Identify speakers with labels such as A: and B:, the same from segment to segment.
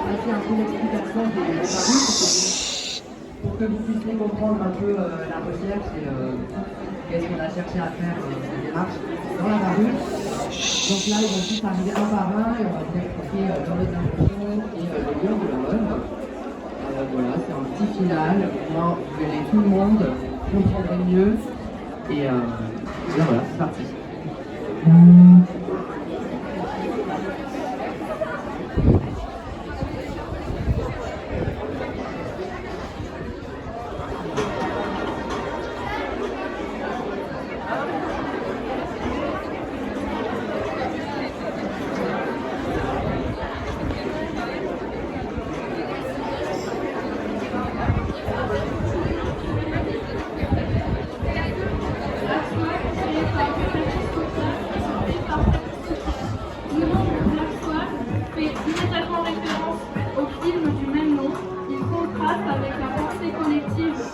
A: passer un peu l'explication des parus pour que vous puissiez comprendre un peu la recherche et qu'est-ce qu'on a cherché à faire la démarche dans la parure. Donc là, ils vont tous arriver un par un et on va vous expliquer dans les impressions et les lieux de l'œuvre. Voilà, c'est un petit final. Moi, vous verrez tout le monde, comprendrez mieux. Et bien voilà, c'est parti.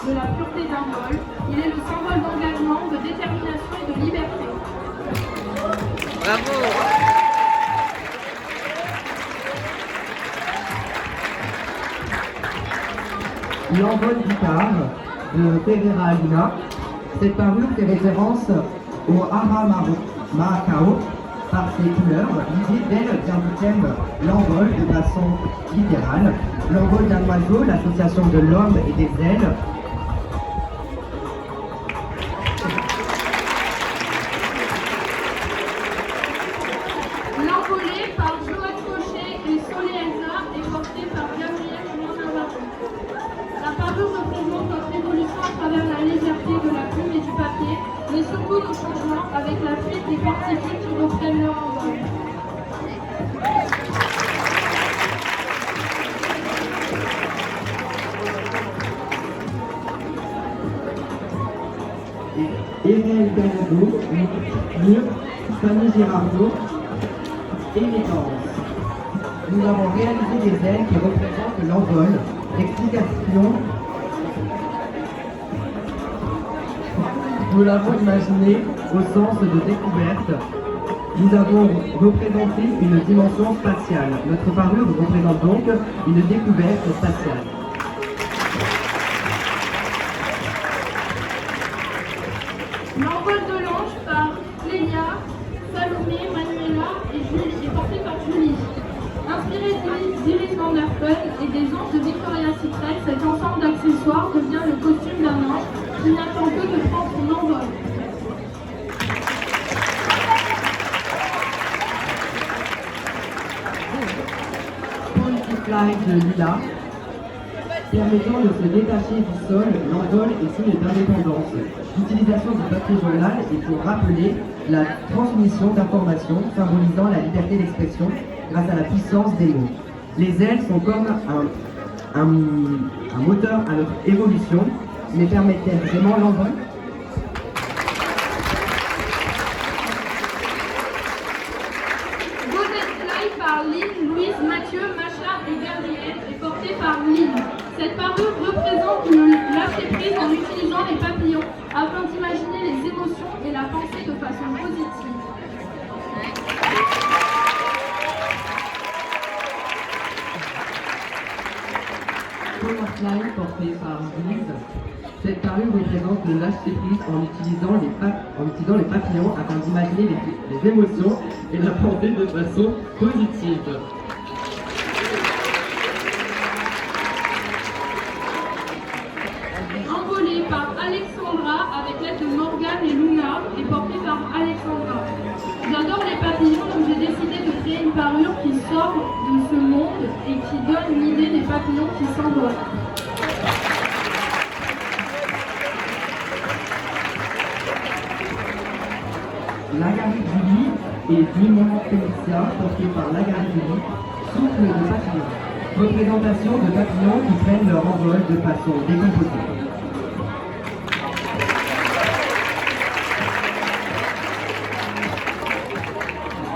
B: De la pureté d'un vol, il est le symbole d'engagement, de détermination et de liberté.
C: Bravo!
A: L'envol du car de Pereira Lima. Cette parure fait référence au Hara Maacao par ses couleurs. L'idée d'elle vient du thème l'envol de façon littérale. L'envol d'un oiseau, l'association de l'homme et des ailes.
B: L'envolée par Joël Cochet et Soleilza est portée par Gabriel Moinavato. La parure représente notre évolution à travers la légèreté de la plume et du papier, mais surtout nos changements avec la fuite des particules qui reprennent leur envol.
A: Emel Ganado, Mur, Fanny Girardot et Médance. Nous avons réalisé des ailes qui représentent l'envol. Explication. Nous l'avons imaginé au sens de découverte. Nous avons représenté une dimension spatiale. Notre parure représente donc une découverte spatiale.
B: L'envol de l'ange par Clélia, Salomé, Manuela et Julie est porté par Julie. Inspiré d'Iris Van der Pun et des anges de Victoria's Secret, cet ensemble d'accessoires devient le costume d'un ange qui n'attend que de prendre son envol.
A: Fly de Lila, permettant de se détacher du sol, l'envol est signe d'indépendance. L'utilisation du papier journal est pour rappeler la transmission d'informations symbolisant la liberté d'expression grâce à la puissance des mots. Les ailes sont comme un moteur à notre évolution, mais permettent-elles vraiment l'envol?
B: Par Lynn, Louise, Mathieu, Macha et Gabriel est portée par Lynn. Cette parure représente le lâcher-prise en utilisant les papillons afin d'imaginer les émotions et la pensée de façon positive.
A: Powerfly porté par Louise. Cette parure représente le lâcher-prise en utilisant les papillons afin d'imaginer les émotions et la pensée de façon positive.
B: Envolée par Alexandra avec l'aide de Morgane et Luna et portée par Alexandra. J'adore les papillons, donc j'ai décidé de créer une parure qui sort de ce monde et qui donne l'idée des papillons qui s'envolent.
A: Lagarde Julie et Dumont Félicia, portés par Lagarde Julie, souffle de papillons. Représentation de papillons qui prennent leur envol de façon décomposée.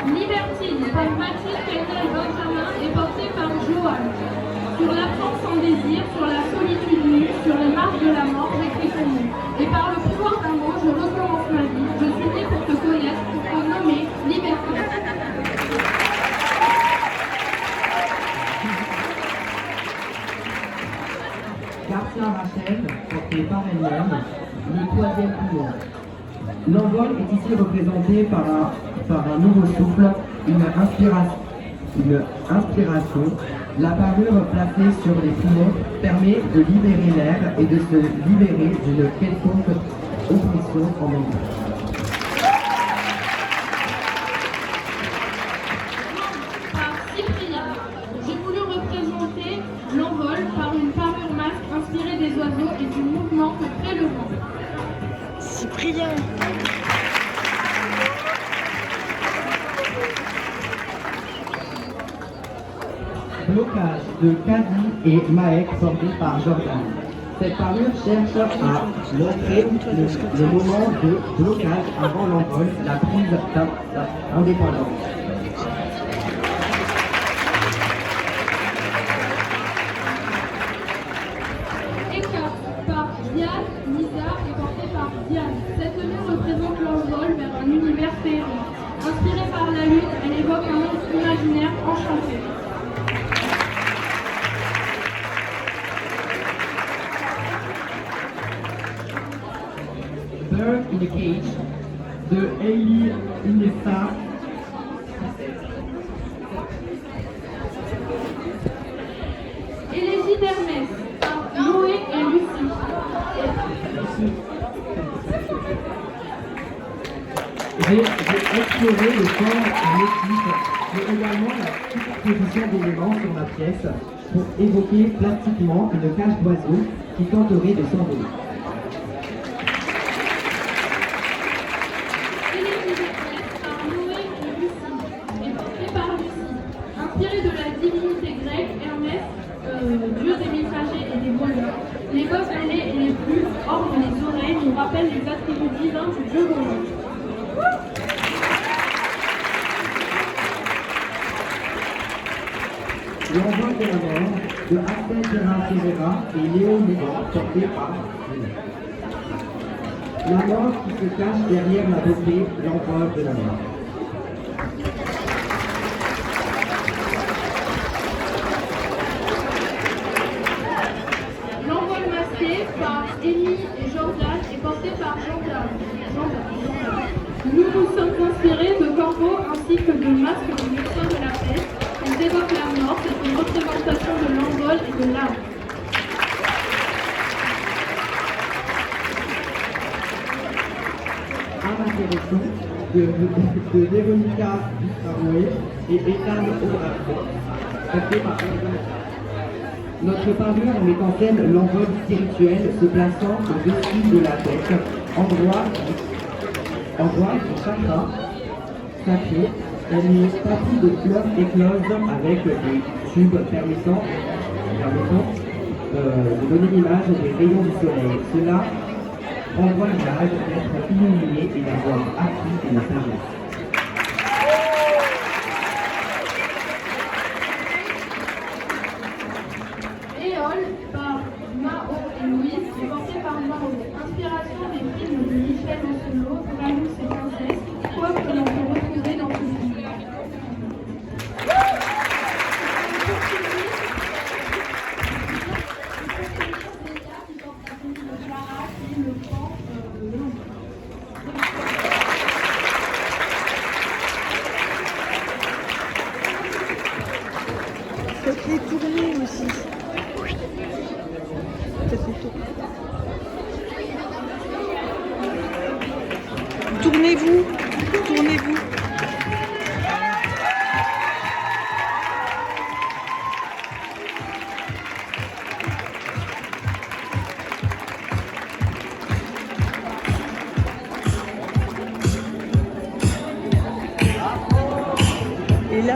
B: Libertine par Mathilde Kennel Benjamin est portée par Joanne. Sur l'absence sans désir, sur la solitude nue, sur les marches de la mort, j'écris ton nom. Et par le pouvoir d'un mot, je recommence ma vie. Je suis née pour te connaître, pour te nommer liberté.
A: Saint Rachel, porté par elle-même, le troisième poumon. L'envol est ici représenté par un nouveau souffle, une inspiration. La parure placée sur les poumons permet de libérer l'air et de se libérer d'une quelconque oppression en même temps.
B: Par Cyprien, j'ai voulu représenter l'envol par une parure masque inspirée des oiseaux et du mouvement que crée le vent.
C: Cyprien.
A: Blocage de Kadi et Maek porté par Jordan. Cette parure cherche à montrer le moment de blocage avant l'envol, la prise d'indépendance.
B: Écarte par Diane, Lisa et portée par Diane. Cette tenue représente l'envol vers un univers féerique. Inspirée par la lune, elle évoque un monde imaginaire enchanté.
A: Bird in a Cage de Hailey Inessa.
B: Élégie d'Hermès par Noé et Lucie.
A: J'ai exploré le corps motif, mais également la superposition d'éléments sur ma pièce pour évoquer plastiquement une cage d'oiseau qui tenterait de s'envoler.
B: Élégie d'Hermès par Noé et Lucie. Et portée par Lucie. Inspirée de la divinité grecque, Hermès, dieu des messagers et des voleurs, les bosses ailés et les plumes, ornent les oreilles, nous rappellent les attributs divins du dieu volant.
A: L'envol de la mort de Axel Ferreira et Léo Mougon, porté par la mort qui se cache derrière la beauté, l'envol de la mort.
B: L'envol masqué par Élie et Jordan est porté par Jordan. Nous nous sommes inspirés de corbeaux ainsi que de masques de médecins de la peste. Ils évoquent la mort, c'est une représentation de l'envol et de l'âme.
A: Âme intéressant de Véronica Biscarouet et Ethan O'Brien, porté par notre parure met en scène l'envol spirituel se plaçant au-dessus de la tête, endroit du chakra sacré. Elle est tapis de fleurs écloses avec des tubes permettant de donner l'image des rayons du soleil. Cela envoie l'image d'être illuminé et d'avoir acquis une sagesse.
B: Éole par Mao et Louise et porté par Mao. Inspiration des films de Michel Ancelot, Valous et Princesse, preuve que l'on peut retrouver dans ce film.
C: Ça fait tourner aussi. Ça fait tourner. Tournez-vous. Tournez-vous. Et là,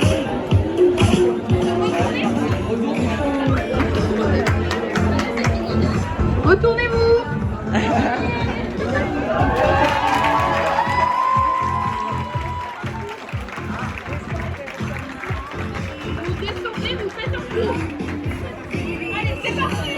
B: Retournez-vous. Vous descendez, vous faites un tour. Allez, c'est parti.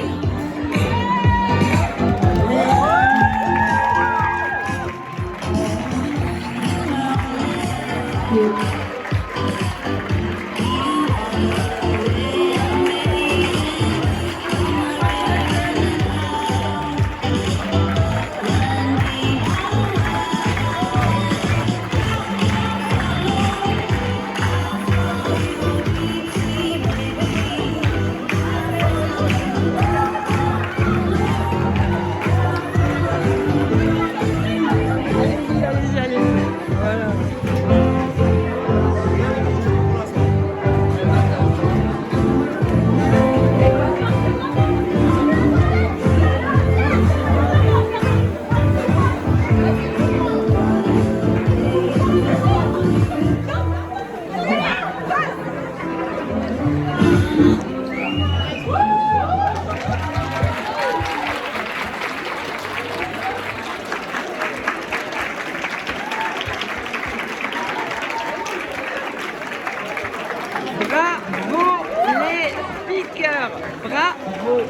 C: Bravo les speakers. Bravo.